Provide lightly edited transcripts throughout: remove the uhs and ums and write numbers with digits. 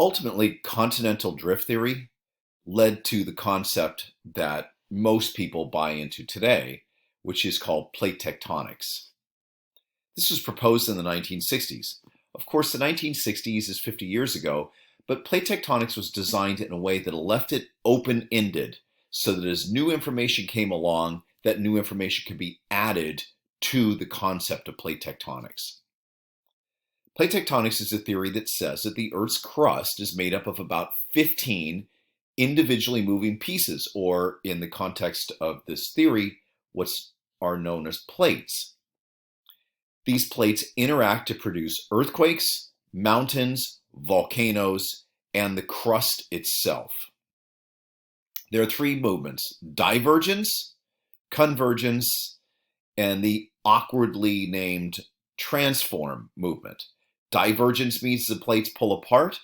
Ultimately, continental drift theory led to the concept that most people buy into today, which is called plate tectonics. This was proposed in the 1960s. Of course, the 1960s is 50 years ago, but plate tectonics was designed in a way that left it open-ended so that as new information came along, that new information could be added to the concept of plate tectonics. Plate tectonics is a theory that says that the Earth's crust is made up of about 15 individually moving pieces, or in the context of this theory, what's are known as plates. These plates interact to produce earthquakes, mountains, volcanoes, and the crust itself. There are three movements: divergence, convergence, and the awkwardly named transform movement. Divergence means the plates pull apart.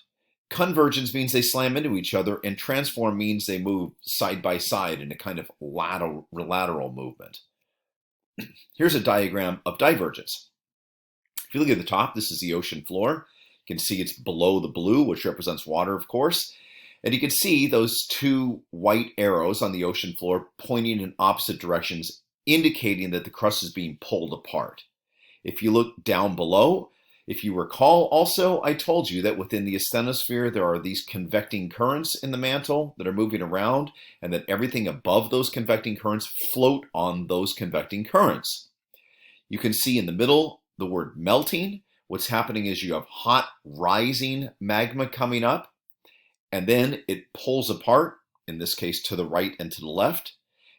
Convergence means they slam into each other, and transform means they move side by side in a kind of lateral movement. Here's a diagram of divergence. If you look at the top, this is the ocean floor. You can see it's below the blue, which represents water, of course. And you can see those two white arrows on the ocean floor pointing in opposite directions, indicating that the crust is being pulled apart. If you look down below, if you recall also, I told you that within the asthenosphere there are these convecting currents in the mantle that are moving around, and that everything above those convecting currents float on those convecting currents. You can see in the middle the word melting. What's happening is you have hot rising magma coming up, and then it pulls apart, in this case to the right and to the left.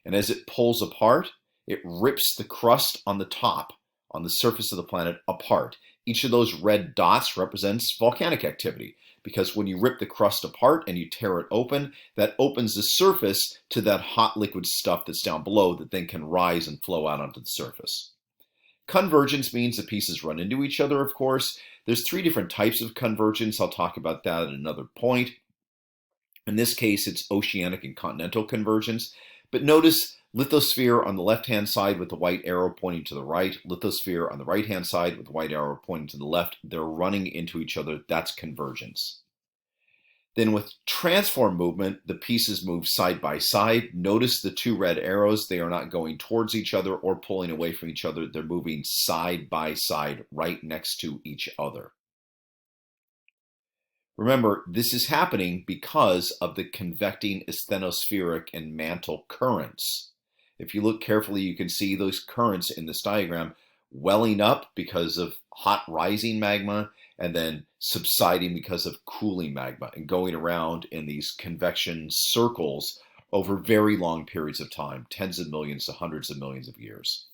And as it pulls apart, it rips the crust on the top, on the surface of the planet, apart. Each of those red dots represents volcanic activity, because when you rip the crust apart and you tear it open, that opens the surface to that hot liquid stuff that's down below that then can rise and flow out onto the surface. Convergence means the pieces run into each other, of course. There's three different types of convergence. I'll talk about that at another point. In this case, it's oceanic and continental convergence. But notice lithosphere on the left-hand side with the white arrow pointing to the right, lithosphere on the right-hand side with the white arrow pointing to the left. They're running into each other. That's convergence. Then with transform movement, the pieces move side by side. Notice the two red arrows. They are not going towards each other or pulling away from each other. They're moving side by side, right next to each other. Remember, this is happening because of the convecting asthenospheric and mantle currents. If you look carefully, you can see those currents in this diagram welling up because of hot rising magma, and then subsiding because of cooling magma, and going around in these convection circles over very long periods of time, tens of millions to hundreds of millions of years.